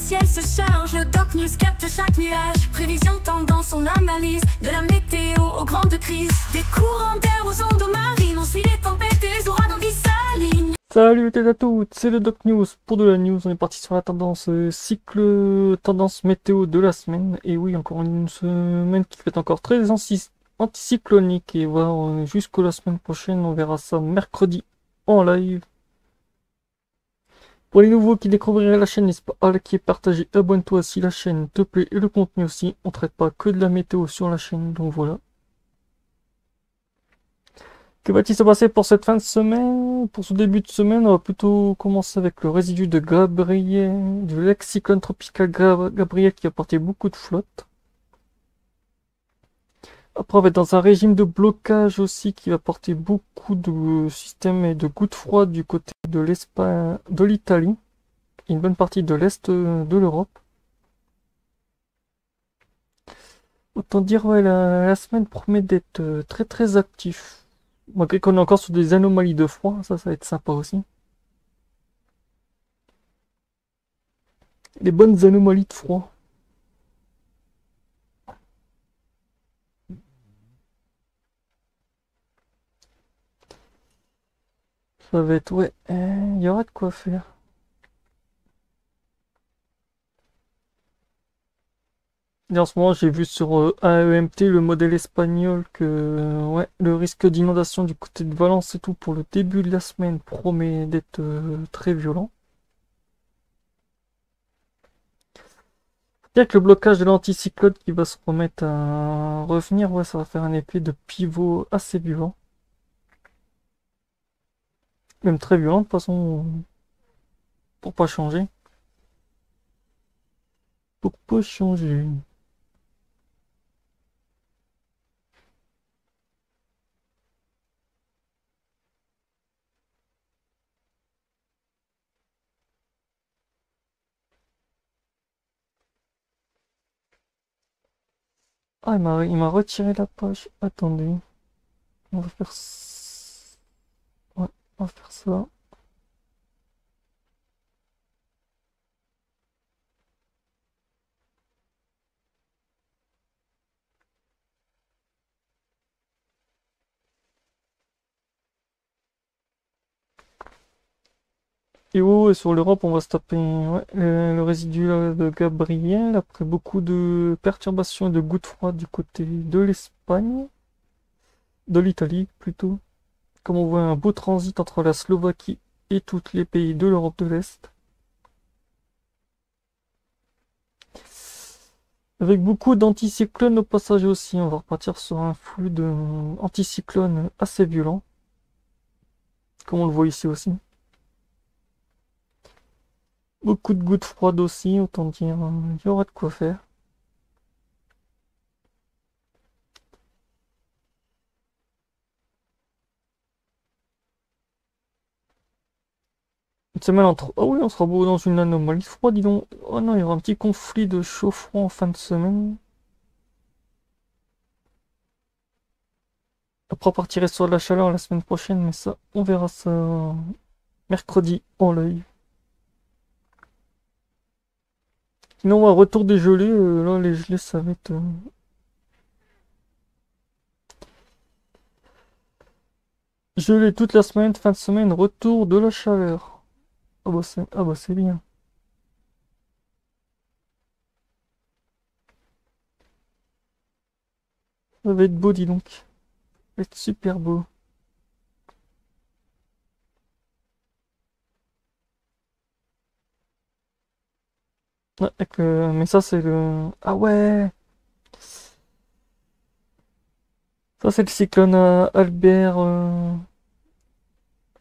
ciel se charge, le Doc News capte chaque nuage. Prévision, tendance, on analyse. De la météo aux grandes crises. Des courants d'air aux ondes marines. On suit les tempêtes et les ouragans qui s'alignent. Salut à toutes, c'est le Doc News. Pour de la news, on est parti sur la tendance tendance météo de la semaine. Et oui, encore une semaine qui fait encore très anticyclonique. Et voilà, jusqu'à la semaine prochaine, on verra ça mercredi en live. Pour les nouveaux qui découvriraient la chaîne, n'hésite pas à liker, partager, abonne-toi si la chaîne te plaît et le contenu aussi. On traite pas que de la météo sur la chaîne, donc voilà. Que va-t-il se passer pour cette fin de semaine? Pour ce début de semaine, on va plutôt commencer avec le résidu de Gabriel, de l'ex-cyclone tropical Gabriel qui a porté beaucoup de flotte. Après, on va être dans un régime de blocage aussi qui va porter beaucoup de systèmes et de gouttes froides du côté de l'Espagne, de l'Italie et une bonne partie de l'Est de l'Europe. Autant dire, ouais, la semaine promet d'être très très actif. Malgré qu'on est encore sur des anomalies de froid, ça va être sympa aussi. Les bonnes anomalies de froid. Ça va être, ouais, il y aura de quoi faire. Et en ce moment, j'ai vu sur AEMT, le modèle espagnol, que ouais, le risque d'inondation du côté de Valence et tout pour le début de la semaine promet d'être très violent. Bien que le blocage de l'anticyclone qui va se remettre à revenir, ouais, ça va faire un effet de pivot assez violent. Même très violent de toute façon, pour pas changer. Pour pas changer. Ah, il m'a retiré la page. Attendez. On va faire... Ouais, on va faire ça. Et ouais, sur l'Europe, on va se taper ouais, le résidu là, de Gabriel après beaucoup de perturbations et de gouttes froides du côté de l'Espagne, de l'Italie plutôt. Comme on voit un beau transit entre la Slovaquie et tous les pays de l'Europe de l'Est. Avec beaucoup d'anticyclones au passage aussi, on va repartir sur un flux d'anticyclones assez violent, comme on le voit ici aussi. Beaucoup de gouttes froides aussi, autant dire, il y aura de quoi faire. Une semaine entre... Ah oui, on sera beau dans une anomalie froide, dis donc. Oh non, il y aura un petit conflit de chaud-froid en fin de semaine. Après, on partirait sur la chaleur la semaine prochaine, mais ça, on verra ça mercredi en live. Sinon, ouais, retour des gelées, là, les gelées, ça va être... gelé toute la semaine, fin de semaine, retour de la chaleur. Ah bah c'est bien. Ça va être beau, dis donc. Ça va être super beau. Ouais, mais ça, c'est le... Ah ouais! Ça, c'est le cyclone Albert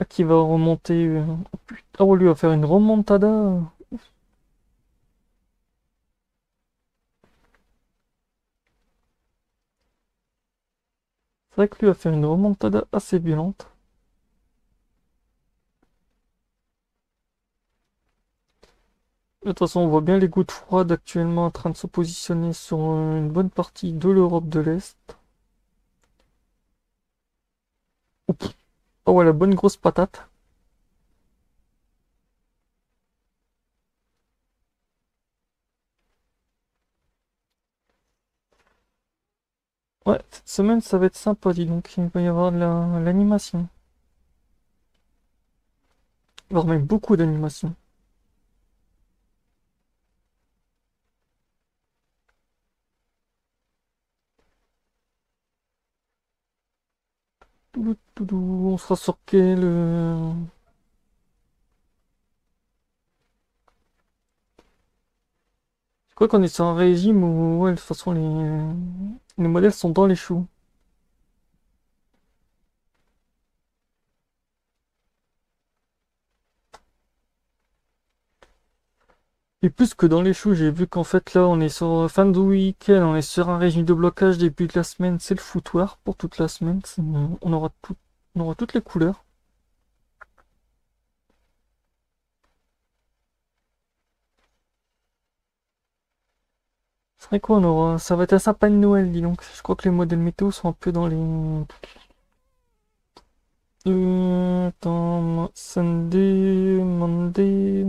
qui va remonter. Oh, putain, oh, lui va faire une remontada. C'est vrai que lui va faire une remontada assez violente. De toute façon, on voit bien les gouttes froides actuellement en train de se positionner sur une bonne partie de l'Europe de l'Est. Oh, oh ouais, la bonne grosse patate. Ouais, cette semaine ça va être sympa, dis donc. Il va y avoir de l'animation. Il va y avoir même beaucoup d'animation. Toudou, toudou, on sera sur quel je crois qu'on est sur un régime où, ouais, de toute façon, les modèles sont dans les choux. Et plus que dans les choux, j'ai vu qu'en fait, là, on est sur fin de week-end, on est sur un régime de blocage. Début de la semaine, c'est le foutoir pour toute la semaine. On aura toutes les couleurs. C'est vrai quoi, ça va être un sapin de Noël, dis donc. Je crois que les modèles météo sont un peu dans les... attends, Sunday, Monday...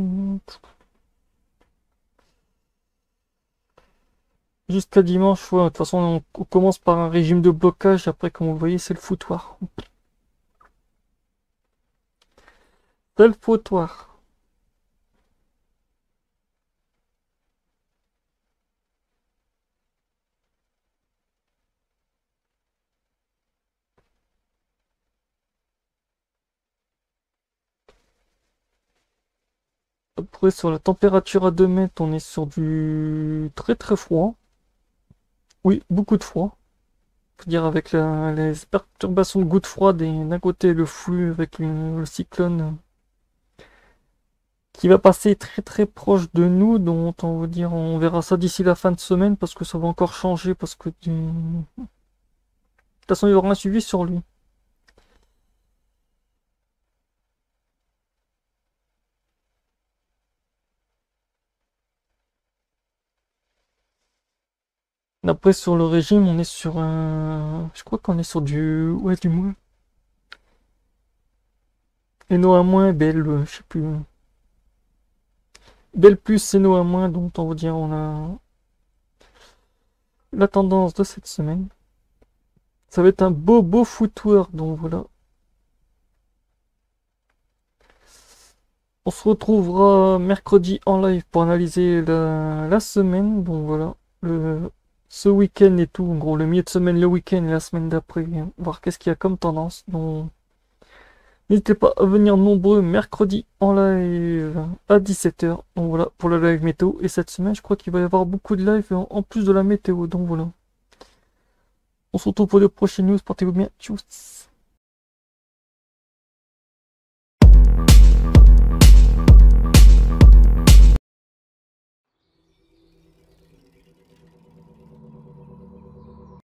Jusqu'à dimanche, ouais. De toute façon, on commence par un régime de blocage. Après, comme vous voyez, c'est le foutoir. C'est le foutoir. Après, sur la température à 2 mètres, on est sur du très très froid. Oui, beaucoup de froid. Faut dire avec les perturbations de gouttes froides et d'un côté le flux avec le cyclone qui va passer très très proche de nous, dont on va dire on verra ça d'ici la fin de semaine parce que ça va encore changer parce que de toute façon il y aura un suivi sur lui. Après sur le régime on est sur un... Je crois qu'on est sur du... Ouais du moins. Et non à moins, belle, je sais plus. Belle plus et non à moins, donc on va dire on a la tendance de cette semaine. Ça va être un beau footwear, donc voilà. On se retrouvera mercredi en live pour analyser la semaine. Donc voilà, ce week-end et tout. En gros, le milieu de semaine, le week-end et la semaine d'après. Voir qu'est-ce qu'il y a comme tendance. Donc, n'hésitez pas à venir nombreux mercredi en live à 17h. Donc voilà, pour le live météo. Et cette semaine, je crois qu'il va y avoir beaucoup de live en plus de la météo. Donc voilà. On se retrouve pour de prochaines news. Portez-vous bien. Tchuss.